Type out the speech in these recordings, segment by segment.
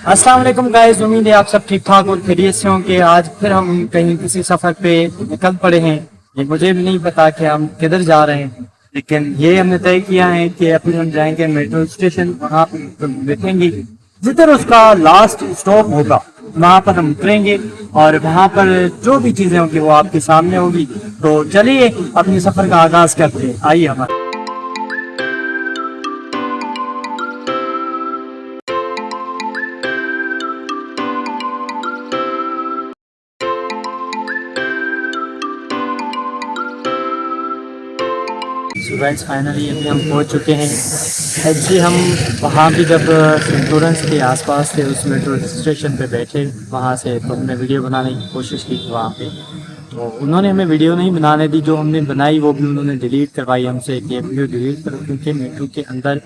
अस्सलाम वालेकुम गाइस, उम्मीद है आप सब ठीक ठाक और खैरियत से होंगे। आज फिर हम कहीं किसी सफर पे निकल पड़े हैं। ये मुझे भी नहीं पता कि हम किधर जा रहे हैं, लेकिन ये हमने तय किया है कि अपने हम जाएंगे मेट्रो स्टेशन। वहाँ पर देखेंगे जिधर उसका लास्ट स्टॉप होगा वहाँ पर हम उतरेंगे और वहाँ पर जो भी चीजें होंगी वो आपके सामने होगी। तो चलिए अपने सफर का आगाज करते हैं। आइए हमारे गाइस, फाइनली अभी हम पहुंच चुके हैं। एक्चुअली हम वहाँ भी जब सेंटोरेंस के आसपास थे उस मेट्रो स्टेशन पे बैठे, वहाँ से तो हमने वीडियो बनाने की कोशिश की थी वहाँ पे। तो उन्होंने हमें वीडियो नहीं बनाने दी, जो हमने बनाई वो भी उन्होंने डिलीट करवाई हमसे कि वीडियो डिलीट करो, क्योंकि मेट्रो के अंदर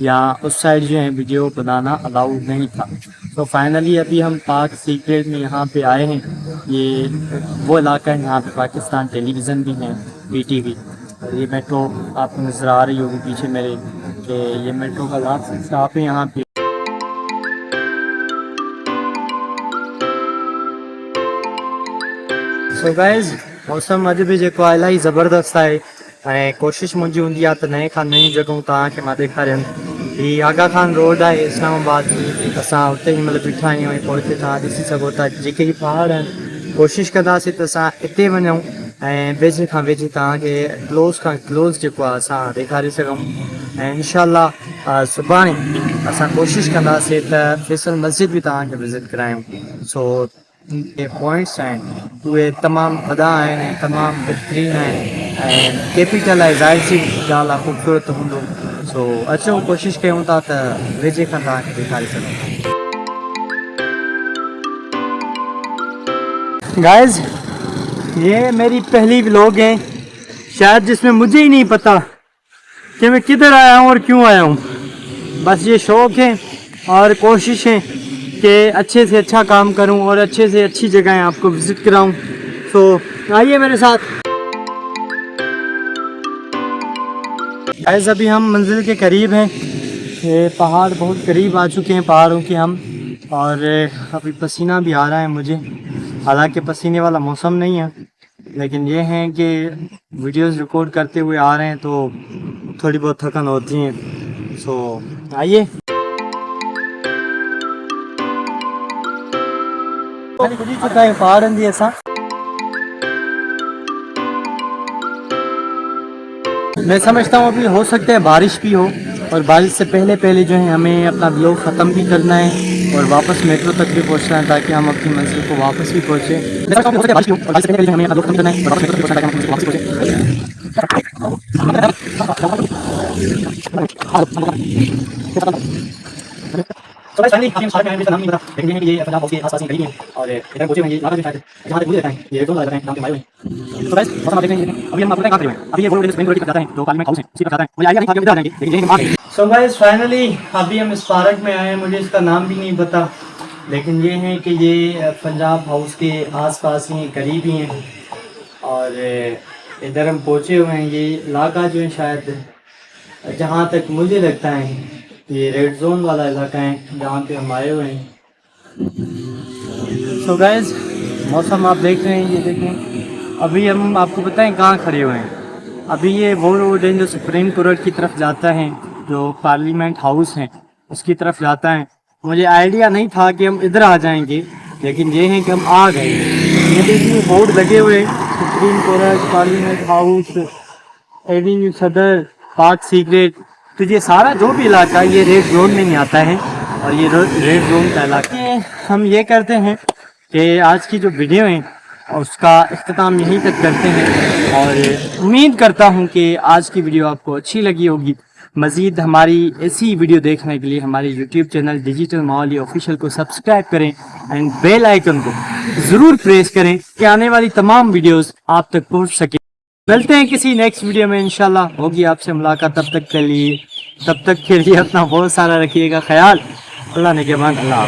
या उस साइड जो है वीडियो बनाना अलाउड नहीं था। तो फाइनली अभी हम पाक सीक्रेट में यहाँ पे आए हैं। ये वो इलाका है यहाँ पे पाकिस्तान टेलीविज़न भी है, PTV। ये मेट्रो आपको नज़र आ रही होगी पीछे मेरे कि ये मेट्रो का लास्ट स्टॉप है यहाँ पे। सो गाइस, मौसम अॼु बि जेको आहे इलाही ज़बरदस्त आहे ऐं कोशिशि मुंहिंजी हूंदी आहे त नए खां नयूं जॻहियूं तव्हांखे मां ॾेखारियमि। हीअ आगा खान रोड आहे इस्लामाबाद में, असां हुते हिन महिल बीठा आहियूं ऐं पोइ हिते तव्हां ॾिसी सघो था जेके हीअ पहाड़ आहिनि। कोशिशि कंदासीं त असां हिते वञूं ऐं वेझे खां वेझे तव्हांखे क्लोज़ खां क्लोज़ जेको आहे असां ॾेखारे सघूं। ऐं इंशाअल्लाह सुभाणे असां कोशिशि कंदासीं त फैसल मस्जिद बि तव्हांखे विज़िट करायूं। सो ये पॉइंट्स आहिनि उहे तमामु वॾा आहिनि ऐं तमामु बहितरीनु आहिनि ऐं कैपिटल आहे, ज़ाहिर सी ॻाल्हि आहे, ख़ूबसूरत हूंदो। सो अचो कोशिशि कयूं था त वेझे खां तव्हांखे ॾेखारे सघूं। गाइस, ये मेरी पहली व्लॉग है शायद, जिसमें मुझे ही नहीं पता कि मैं किधर आया हूँ और क्यों आया हूँ। बस ये शौक़ है और कोशिश है कि अच्छे से अच्छा काम करूँ और अच्छे से अच्छी जगहें आपको विज़िट कराऊँ। तो आइए मेरे साथ। गाइस, अभी हम मंजिल के करीब हैं। ये पहाड़ बहुत करीब आ चुके हैं पहाड़ों के हम, और अभी पसीना भी आ रहा है मुझे। हालांकि पसीने वाला मौसम नहीं है, लेकिन ये है कि वीडियोस रिकॉर्ड करते हुए आ रहे हैं तो थोड़ी बहुत थकान होती है। सो आइए। पहाड़ दी ऐसा मैं समझता हूँ अभी हो सकता है बारिश भी हो, और बारिश से पहले पहले जो है हमें अपना व्लॉग ख़त्म भी करना है और वापस मेट्रो तक भी पहुँचना है ताकि हम अपनी मंजिल को वापस भी पहुँचे। तो गाइस, फाइनली हम सारे में नाम नहीं पता, लेकिन ये है कि ये पंजाब हाउस के आसपास ही कहीं है और इधर पहुंचे हैं। ये नागा जो शायद जहां तक मुझे लगता है ये दो लग रहे हैं नाम के मारे हुए। तो गाइस, मौसम आप देख रहे हैं, अभी हम आपको कहां खड़े हुए हैं। अभी ये बोल रहे हैं स्पेन रोड की तरफ जाता है जो पार्लियामेंट हाउस है, उसी तरफ जाता है। मुझे आईडिया नहीं था कि उधर जाएंगे, लेकिन यही हम आ गए। सो गाइस, फाइनली अभी हम इस पार्क में आए हैं। मुझे इसका नाम भी नहीं पता, लेकिन ये है कि ये पंजाब हाउस के आसपास ही करीब ही हैं और इधर हम पहुंचे हुए हैं। ये इलाका जो है शायद जहाँ तक मुझे लगता है ये रेड जोन वाला इलाका है जहाँ पे हम आए हुए हैं। सो गाइस, मौसम आप देख रहे हैं, ये देखें। अभी हम आपको बताएं कहाँ खड़े हुए हैं। अभी ये वो रोड है जो सुप्रीम कोर्ट की तरफ जाता है, जो पार्लियामेंट हाउस है उसकी तरफ जाता है। मुझे आइडिया नहीं था कि हम इधर आ जाएंगे, लेकिन ये है कि हम आ गए। ये देखिए बोर्ड लगे हुए हैं, supreme court, parliament house, Avenue सदर, पाक सीक्रेट। तो ये सारा जो भी इलाका ये रेड जोन में ही आता है और ये रेड जोन का इलाका है। हम ये करते हैं कि आज की जो वीडियो है उसका इख्तिताम यहीं तक करते हैं और उम्मीद करता हूँ कि आज की वीडियो आपको अच्छी लगी होगी। मज़ीद हमारी ऐसी वीडियो देखने के लिए हमारे यूट्यूब चैनल डिजिटल माहौली ऑफिशियल को सब्सक्राइब करें एंड बेल आइकन को ज़रूर प्रेस करें कि आने वाली तमाम वीडियोज़ आप तक पहुँच सके। मिलते हैं किसी नेक्स्ट वीडियो में, इंशाल्लाह होगी आपसे मुलाकात। तब तक के लिए अपना बहुत सारा रखिएगा ख्याल। अल्लाह ने के बाद अल्लाह।